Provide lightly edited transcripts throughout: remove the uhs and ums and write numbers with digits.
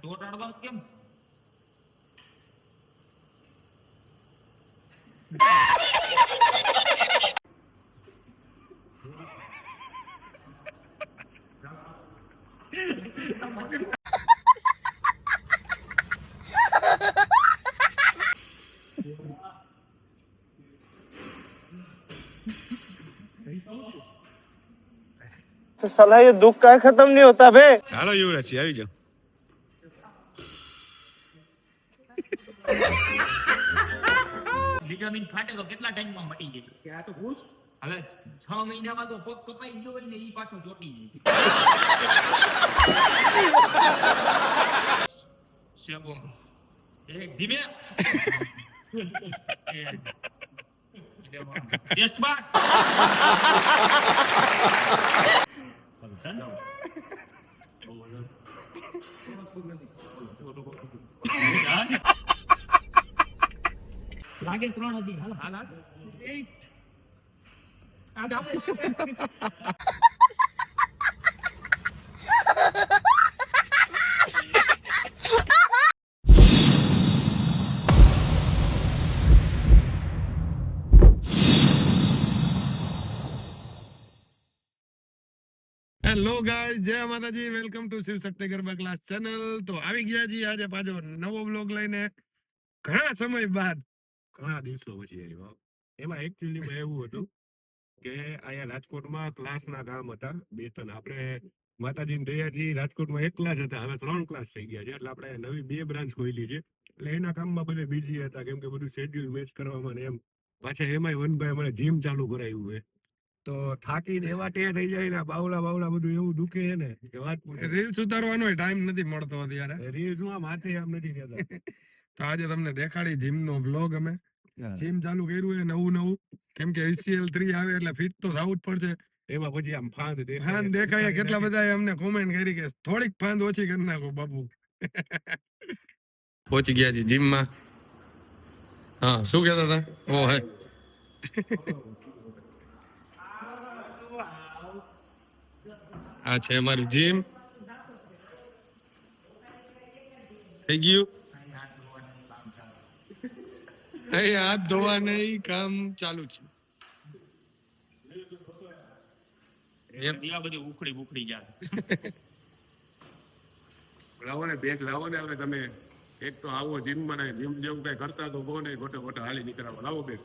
ચોટાડવાનું કેમ? तो साला ये दुख का खत्म नहीं होता बे। હાલો યુવરાજ આવી જાઓ. લિગામેન્ટ ફાટે તો કેટલા ટાઈમમાં મટી જાય? કે આ તો ભૂસ હવે 6 મહિનામાં તો પગ કપાઈ ગયો હોય ને ઈ પાછો ચોટી જાય. એક ધીમે ટેસ્ટ બાર લાગે 3 હતી. હાલ હાલ હાલ હેલો ગાઈસ, જય માતાજી, welcome to Shiv Shakti garba class channel. તો આવી ગયા જી આજે પાછો નવો વ્લોગ લઈને. ઘણા સમય બાદ, ઘણા દિવસો પછી આવ્યો. એમાં એકચ્યુઅલીમાં એવું હતું કે અહીંયા રાજકોટમાં ક્લાસના કામ હતા બે ત્રણ. આપણે માતાજીની દયાથી રાજકોટમાં એક ક્લાસ હતા, હવે 3 ક્લાસ થઈ ગયા છે. એટલે આપણે નવી 2 બ્રાન્ચ ખોલી છે. એટલે એના કામમાં બધે બિઝી હતા, કેમ કે બધું શેડ્યુલ મેચ કરવામાં ને એમ. પાછા એમાંય વનભાઈ મને જીમ ચાલુ કરાવ્યું છે. તો થાકીને એવા ટે થઈ જાય ને, બાવળા બધું એવું દુખે છે ને કે વાત પૂછો. રીલ્સ ઉતારવાનો ટાઈમ નથી મળતો અત્યારે. રીલ્સ માં માથે આમ નથી રહેતા. તો આજે તમને દેખાડી જીમ નો વ્લોગ. અમે જીમ ચાલુ કર્યું છે નવું, કેમ કે ACL 3 આવે એટલે ફિટ તો થવું જ પડશે. એમાં પછી આમ ફાંદ દેખાય. કેટલા બધા અમને કોમેન્ટ કરી કે થોડીક ફાંદ ઓછી કરી નાખો બાપુ. પહોંચી ગયા છે જીમ માં. હા, શું કહેતા હતા? ઓ હે આ છે અમારું જીમ. થઈ ગયું. અહીં હાથ ધોવા નહીં, કામ ચાલુ છે. એવા બધી ઉખડી જાય. લાવો ને બેગ લાવો ને. હવે તમે એક તો આવો જીમ માં, જીમ જેવું કઈ કરતા તો બહુ નહીં, ખોટે હાલી નીકળાવો. લાવો બેગ.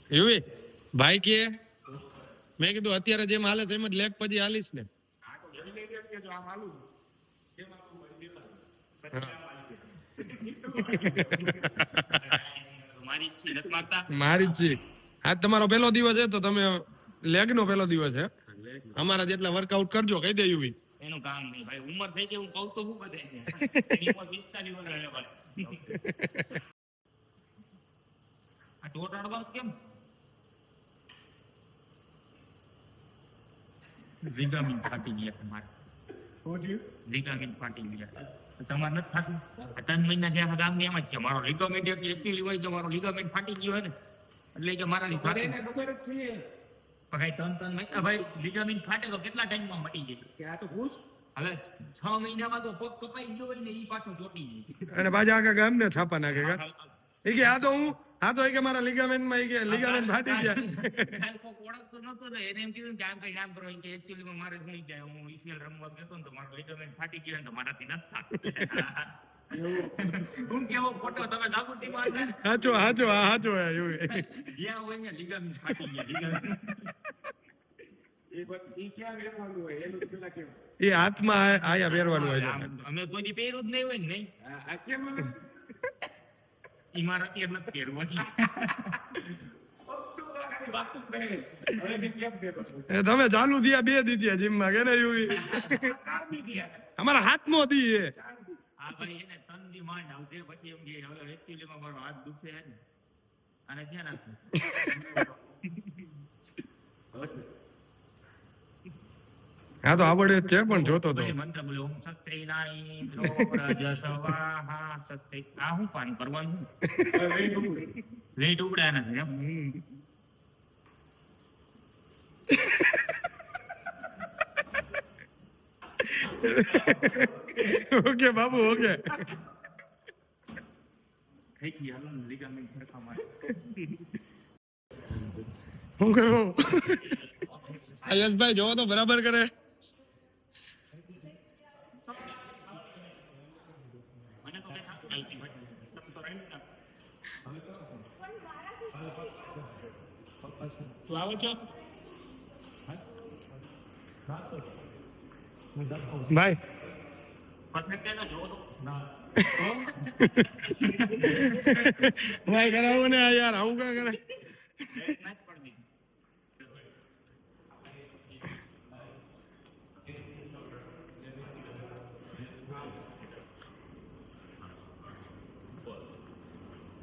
એવું ભાઈ કે મેં કીધું અત્યારે જેમ હાલે છે એમ જ લેગ પછી હાલીશ ને. મારી જ છે. આજ તમારો પહેલો દિવસ છે તો તમે લેગ નો પહેલો દિવસ છે. અમારા જેટલા વર્કઆઉટ કરજો, કહી દે યુવી. એનું કામ નહીં ભાઈ, ઉંમર થઈ ગઈ. હું કહું તો શું બધે છે. એની ઉંમર 45 વર્ષ ભાઈ. આ ચોટાડવાનું કેમ? લિગામેન્ટ ફાટી ગયા તમારે. લિગામેન્ટ ફાટી ગયા. તમારે નથી થતું? 3 મહિના થયા ગામની એમ જ કે મારો લિગામેન્ટ એકચ્યુઅલી હોય તો મારો લિગામેન્ટ ફાટી ગયો હોય ને એટલે કે મારાથી થતું. ખબર જ છે ભાઈ 3 મહિના ભાઈ લિગામેન્ટ ફાટે તો કેટલા ટાઈમમાં મટી જાય? કે આ તો ભૂસ હવે 6 મહિનામાં તો પગ કપાઈ ગયો હોય ને ઈ પાછો ચોટી જાય. અને પાછા આખા ગામ ને છાપા નાખે. એ કે આ તો કે મારા લિગામેન્ટ માં લિગામેન્ટ ફાટી ગયા. કોક ઓળખતો નતો ને એને એમ કીધું કે આમ કઈ નામ કરો કે એકચ્યુઅલી માં મારે થઈ જાય. હું ઈસીએલ રમવા ગયો ને તો મારો લિગામેન્ટ ફાટી ગયો ને તો મારાથી નથી થતું. હું કેવો ફોટો તમે જાગૃતિ માં હાચો એવું જ્યાં હોય ને લિગામેન્ટ ફાટી ગયા. એ હાથમાં આયા પહેરવાનું હોય. અમે કોઈ દી પહેર્યું જ નહીં હોય ને. નહીં આ કેમ ઈ મારે અત્યારે નથી પહેરવાનું. તમે ચાલુ થયા 2 દીધા જીમ માં કે ને યુવી. અમારા હાથમાં દી હે. આ ભાઈ એને 3 દી માંડ આવશે પછી એમ કે હવે એકચ્યુઅલી માં મારો હાથ દુખે છે ને અને ક્યાં નાખું. હા તો આવડે જ છે પણ જોતો તો મંત્ર બોલે ઓમ શસ્ત્રી નારી રજ સ્વાહા શસ્ત્રી. આ હું પાણી કરવાનું વેટ ઉડાના છે એમ. Okay Babu okay. થઈ ગઈ હાલો ને લિગામેન્ટ ફરખા માટે. શું કરવું? આ યશભાઈ જોવો તો બરાબર કરે. મને તો કઈ થાક લાગતી હોય. તમે તો રાઈટ ના. તું આવો છો? ભાઈ પરફેક્ટ એને જોવો તો. ભાઈ કરાવો ને આ યાર આવું કા કરે. ના જ પડતી.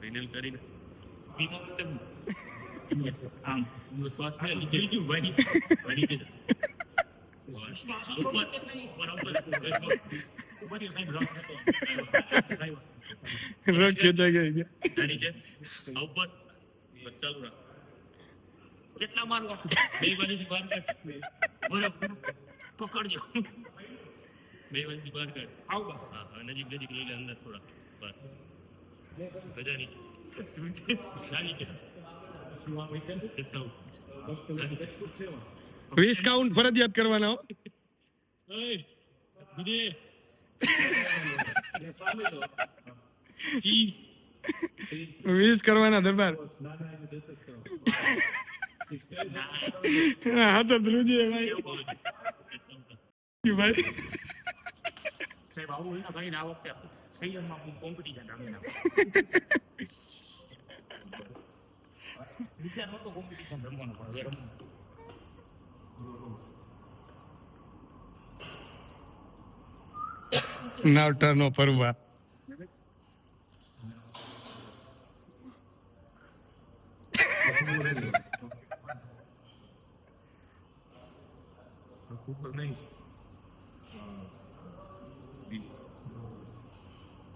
ફાઇનલ કરીને આમ શ્વાસ લે નીચે ગયું ભાઈ વળી ગયું ઉપર બરાબર રગ ખેંચાઈ ગઈ છે. નીચે ઉપર બસ ચાલુ રાખ. કેટલા મારવા બે બાજુથી બહાર કાઢ બરાબર પકડજો બે બાજુથી બહાર કાઢ આવ હા નજીક નજીક લઈ લે અંદર થોડા બસ બધા નીચે શાની કે 20 કાઉન્ટ ફરજિયાત કરવાના હો. 20 કરવાના દરબાર. હા તો ધ્રુજી ભાઈ ભાઈ સાહેબ આવું હોય ને ભાઈ આ વખતે સંયમમાં કોમ્પિટિશન રમીને વિચાર નતો કોમ્પિટિશન રમવાનો પણ હવે રમવું. નાવ ટર્ન ઓફ ફરવા.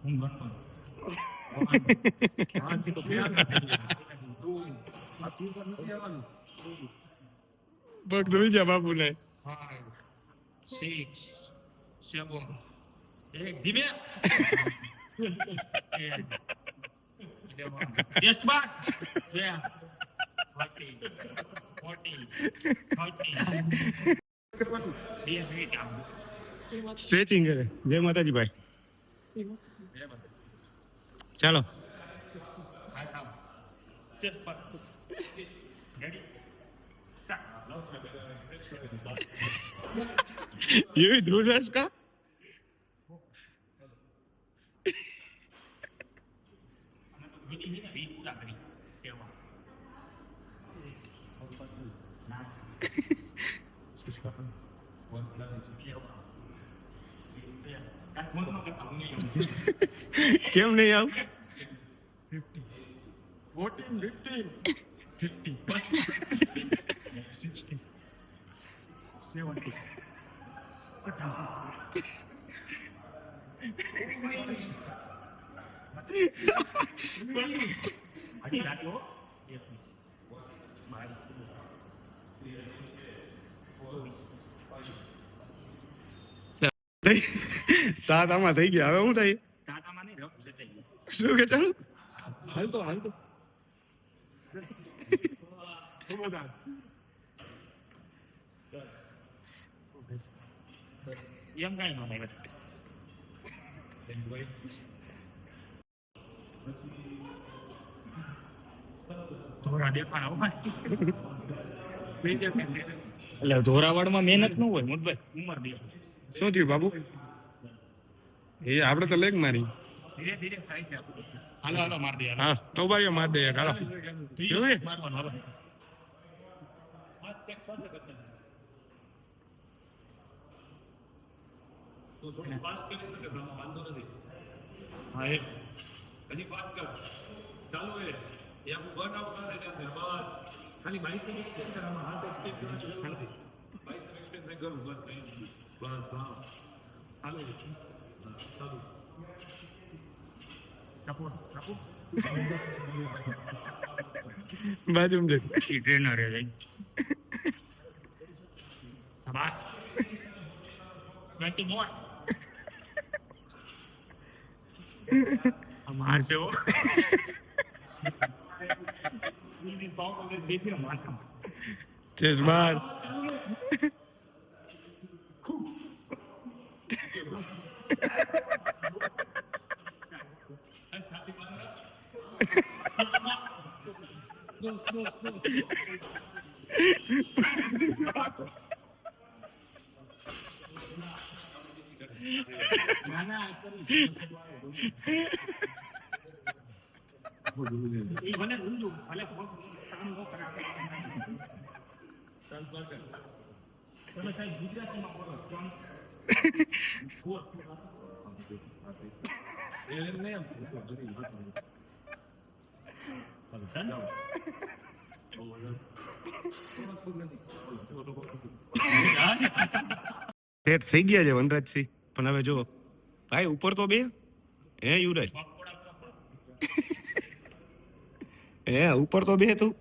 હું ગણતો પગ ધોઈ જા બાપુ ને. 5 6 7 એક ધીમે ટેસ્ટ બાર 40 સ્ટ્રેચિંગ કરે. જય માતાજી ભાઈ. ચાલો એવી ધ્રુવરાજ કા કેમ નહીં આવ 14 15 60 70 હજી રાખ્યો તાતામાં થઈ ગયા. હવે શું થાય? તાતામાં નહીં રફ જતા શું કે ચાલ હાલતો હાલતો એમ કઈ ન થાય થોડા દેખાડા એટલે ધોરાવાડમાં મહેનત ન હોય મોટભાઈ ઉંમર દે શું થયું બાબુ? એ આપણે તો લેગ મારી. ધીરે ધીરે થાય છે હાલો હાલો માર દે હા તો બારીઓ માર દે હાલો. જોયું મારવાનું હાલો હા એ હજી ફાસ્ટ કર ચાલુ હે એ આપણું બર્ન આઉટ ના થાય બસ ખાલી બાઇસેપ એક્સટેન્ડ કરવાનું હાથ એક્સટેન્ડ કરવાનું ખાલી બાઇસેપ એક્સટેન્ડ નહીં કરવું બસ નહીં બસ હા ચાલુ ચાલુ બાજુમાં દેખ ટ્રેનર હે જઈ શાબાશ 21. મારશે હો. ચેસ બાર. સેટ થઈ ગયા છે વનરાજસિંહ, પણ હવે જો ભાઈ ઉપર તો બે હે યુવરાજ, હે ઉપર તો બે તું.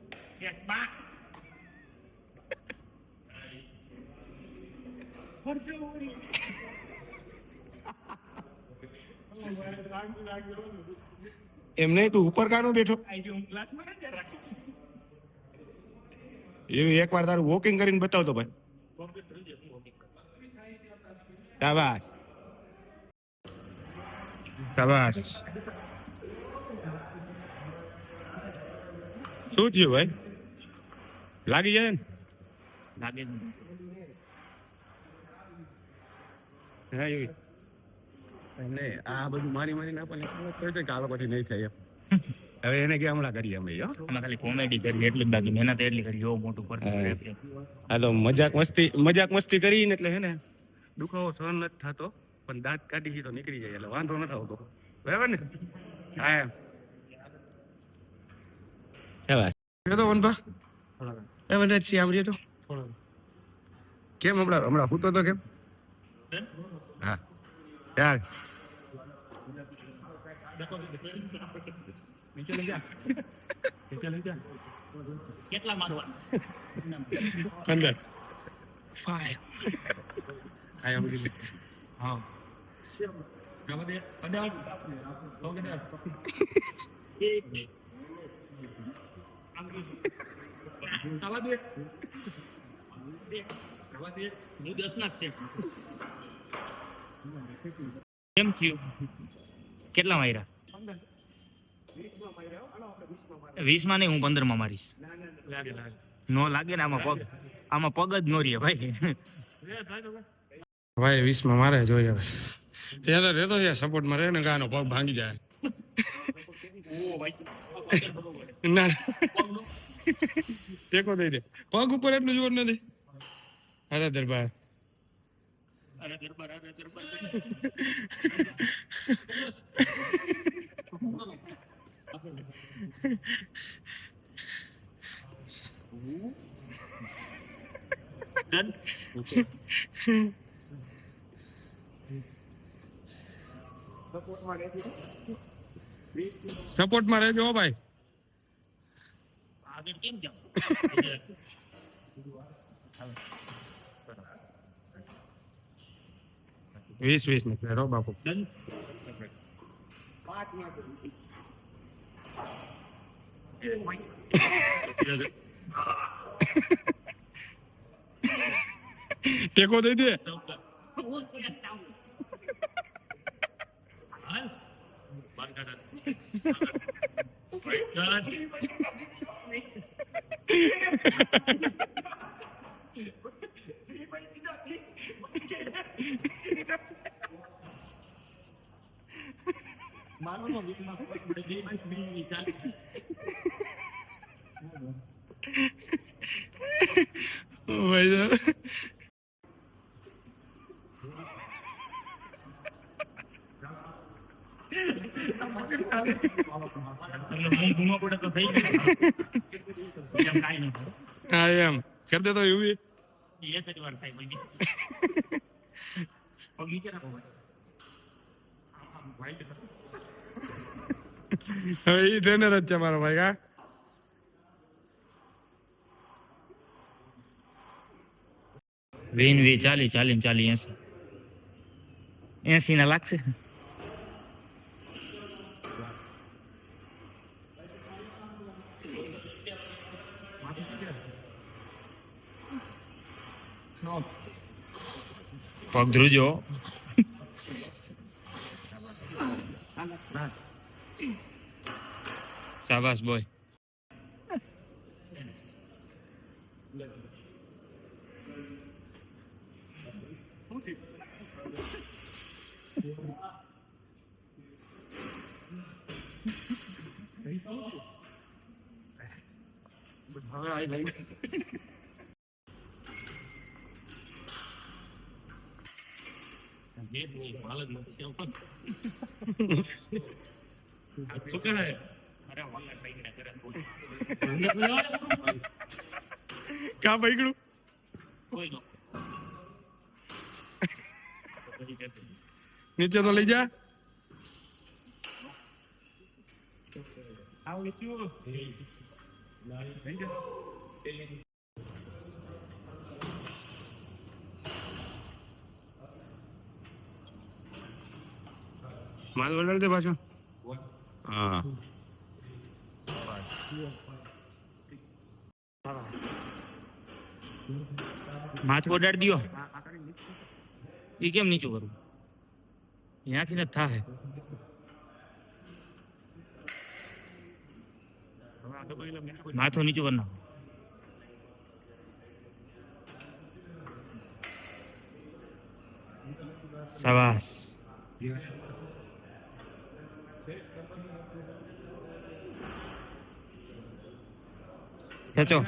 એમ નહીં, તું ઉપર કાનો બેઠો? એવું એકવાર તારું વોકિંગ કરીને બતાવતો ભાઈ. શાબાશ શાબાશ. શું થયું ભાઈ? લાગી જાય ને? લાગે ને. હા એવી એટલે આ બધું મારી મારીને આપણને ખબર પડે છે કે આ લોકોથી નહીં થાય એમ. હવે એને કે હમણાં કરીએ અમે. હો અમે ખાલી કોમેડી કરી એટલી જ બાકી મહેનત એટલી કરી. જો મોટું પરસન હાલો મજાક મસ્તી કરીને એટલે હે ને દુખાવો સહન નથી થતો, પણ દાંત કાઢી તો નીકળી જાય એટલે વાંધો નથી આવતો. બરાબર ને? હા એમ. શાબાશ. તો વનભા એ વનરાજસિંહ આમ રહ્યો તો કેમ હમણાં હું તો કેમ? હા યાર કેટલા મારવા? અંદર 5. આઈ એમ હા. હું 10 ના જ છે. કેમ થયું? કેટલા માર્યા? 20 માં નહીં, હું 15 માં મારીશ. નો લાગે ને આમાં પગ જ નો રહે ભાઈ. ભાઈ 20 માં મારે જોઈએ હવે. એ તો રહેતો છે સપોર્ટમાં રહે ને ગાનો પગ ભાંગી જાય. ના ટેકો દઈ દે. પગ ઉપર એટલું જોર નથી. અરે દરબાર સપોર્ટમાં રહેજો ભાઈ. આગળ કેમ જાવ? 20 નીકળે રો બાપુ. ટેકો દઈ દે. હા એમ કરી દે તો એવું એક જ વાર થાય ભાઈ. નીચે રાખો ભાઈ. હવે એ ટ્રેનર જ છે મારો ભાઈ. હા વેન વે 40 40 80. 80 ના લાગશે. પગ ધ્રુજો. શાબાશ બોય. કા પૈકડું નીચે તો લઈ જા. માલ વડાડી દે પાછો. હા માથું ઓડાડી દો. એ કેમ નીચું કરું? ત્યાંથી ને થાય. માથું નીચું કરી નાખો. શાબાશ. ખેંચો.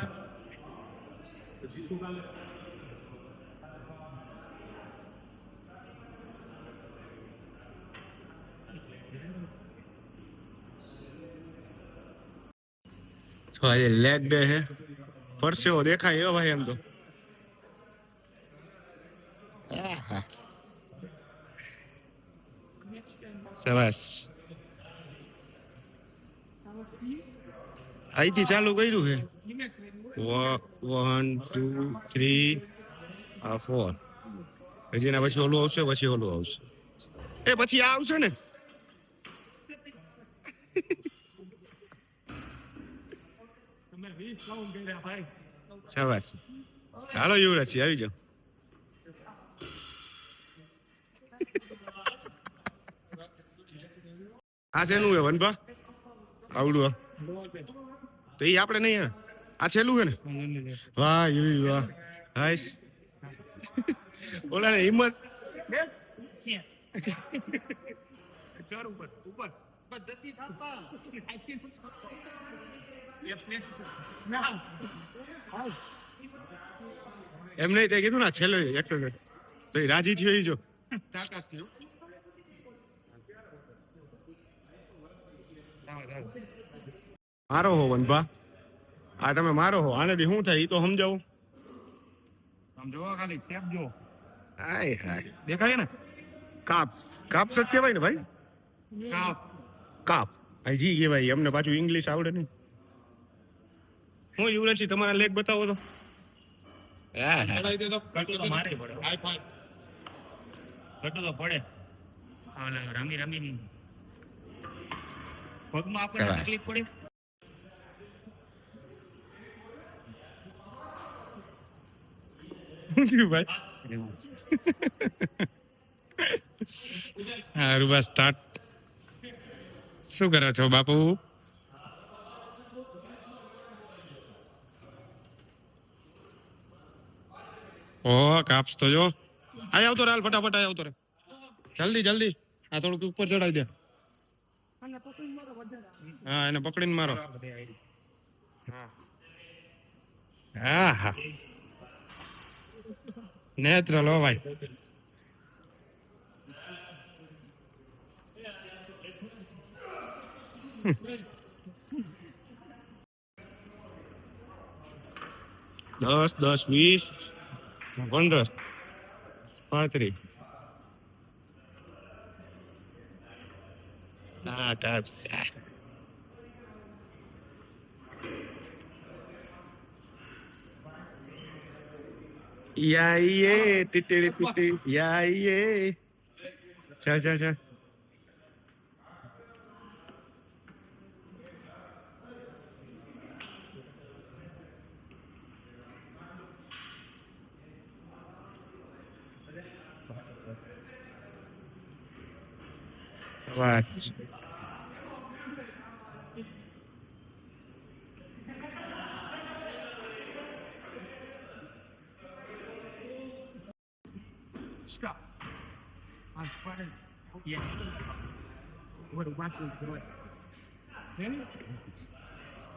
તો આજે લેગ ડે હે. પરસેવો દેખાય હો ભાઈ એમ તો. સરસ. અહીંથી ચાલુ કર્યું છે. 1 2 3 4. હજી એના પછી ઓલું આવશે, પછી ઓલું આવશે. એ પછી આ આવશે ને. શાબાશ. હાલો યુવરાજ આવી જાઓ. આ શેનું હે વનભા? આવડું તો એ આપણે નહીં. આ છેલ્લું છે ને? વાહ યુવી વાહ. હાઈસ. ઓલા ને હિંમત. એમ નહીં તે કીધું ને છેલ્લો એક્સરસાઇઝ તો એ રાજી થયો. જો તાકાત થયો. મારો હો વનભા. આ તમે મારો હો. આને બી શું થાય એ તો સમજાવું. સમજો ખાલી શેપ જો. હાય હાય. દેખાય ને? કાપ્સ. કાપ્સ જ કહેવાય ને ભાઈ. કાફ. કાપ. હજી કહેવાય. અમને પાછું ઇંગ્લિશ આવડે નહીં. હું યુવરાજજી તમારા લેગ બતાવો તો. કટુ તો મારે પડે. કટુ તો પડે. રમી રમી પગમાં આપણને તકલીફ પડે. ભાઈ હારું બસ સ્ટાર્ટ. શું કરો છો બાપુ? ઓહ કાપ્સ તો જો. આય આવતો રે હાલ ફટાફટ. આય આવતો રે જલ્દી જલ્દી. આ થોડુંક ઉપર ચડાવી દે. હા એને પકડીને મારો. હા હા નેચરલ હો ભાઈ. દસ 20 15 35. Ah, caps. Yeah, yeah, titty, titty, yeah, yeah. છે બસ Stop. I'm running. Yeah. What a wonderful boy. Ready?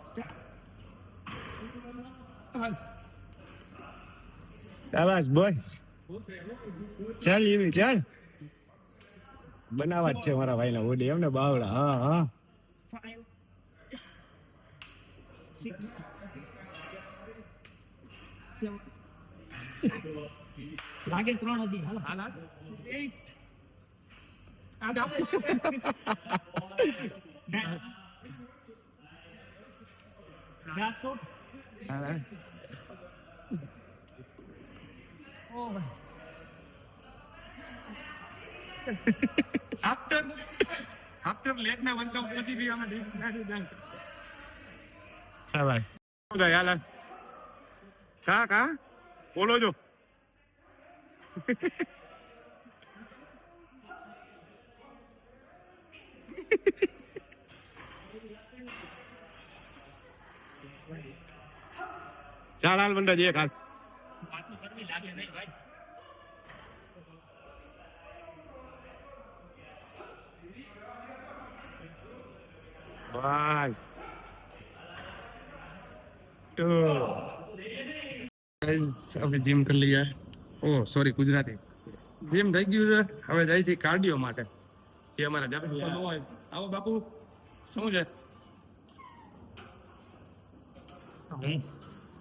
Stop. શાબાશ બોય ચાલ એવી ચાલ બનાવવા જ છે મારા ભાઈના ઓડી એમને બાવડા હા 5, 6, 7. લાગે 3 હતી હાલ હાલ 8. Rascal. હા Oh. After leg ના વર્કઆઉટ પછી બી આમાં ડિસ્ક નાખી જાય. હા ભાઈ હાલ કા બોલો જો ચાલ હાલ બંડા એક હાલ આટલું ગરમી લાગે નહીં ભાઈ. One, two. Guys, હવે જીમ કરી લઈએ. ઓ સોરી ગુજરાતી. જીમ થઈ ગયું છે. હવે જાય છે કાર્ડિયો માટે. જે અમારા જબરદસ્ત ન હોય. આવો બાપુ. શું છે?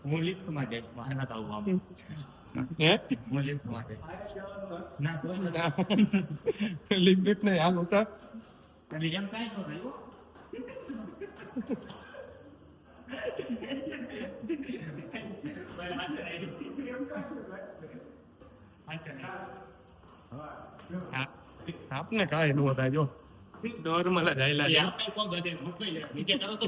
હું લિફ્ટમાં જઈશ બહાર ના આવું આમ. હે? હું લિફ્ટમાં જઈશ. ના કોઈ નથી. લિફ્ટ નહીં હાલ હોતા. એટલે એમ કાંઈ ન થયું. આપને કાંઈ ન થાય જો નોર્મલ જ આયલા છે. આપણે કોણ બધે મૂકી દે. નીચે કરો તો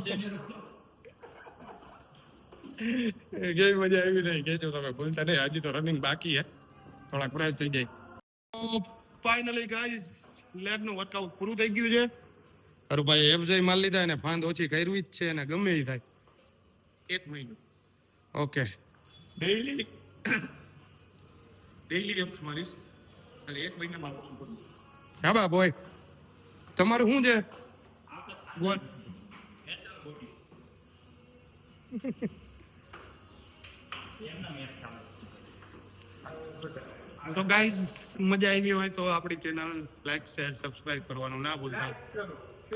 કેવી મજા આવી નહીં કેજો તમે ભૂલતા નહીં હજી તો રનિંગ બાકી હે થોડાક ફ્રેશ થઈ જાય ફાઇનલી ગાઈસ લેગ નું વર્કઆઉટ પૂરું થઈ ગયું છે અરે ભાઈ એફજે માર લીધા અને ફાંદ ઓછી કરવી જ છે અને ગમે એ થાય 1 મહિનો ઓકે ડેઈલી એપ્સ મારીશ એટલે 1 મહિનામાં ઓછું કરું. હા બા બોય તમારું શું છે બોલ તો ગાઈઝ મજા આવી હોય તો આપણી ચેનલ લાઈક શેર સબસ્ક્રાઇબ કરવાનું ના ભૂલતા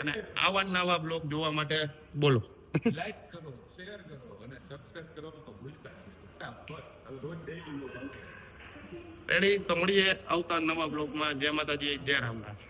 અને આવા નવા બ્લોગ જોવા માટે બોલો લાઈક કરો શેર કરો અને સબસ્ક્રાઇબ કરવાનું તો ભૂલતા નહીં. રોજ ડેઈલી રેડી તો મળીએ આવતા નવા બ્લોગમાં જય માતાજી જય રામનાથ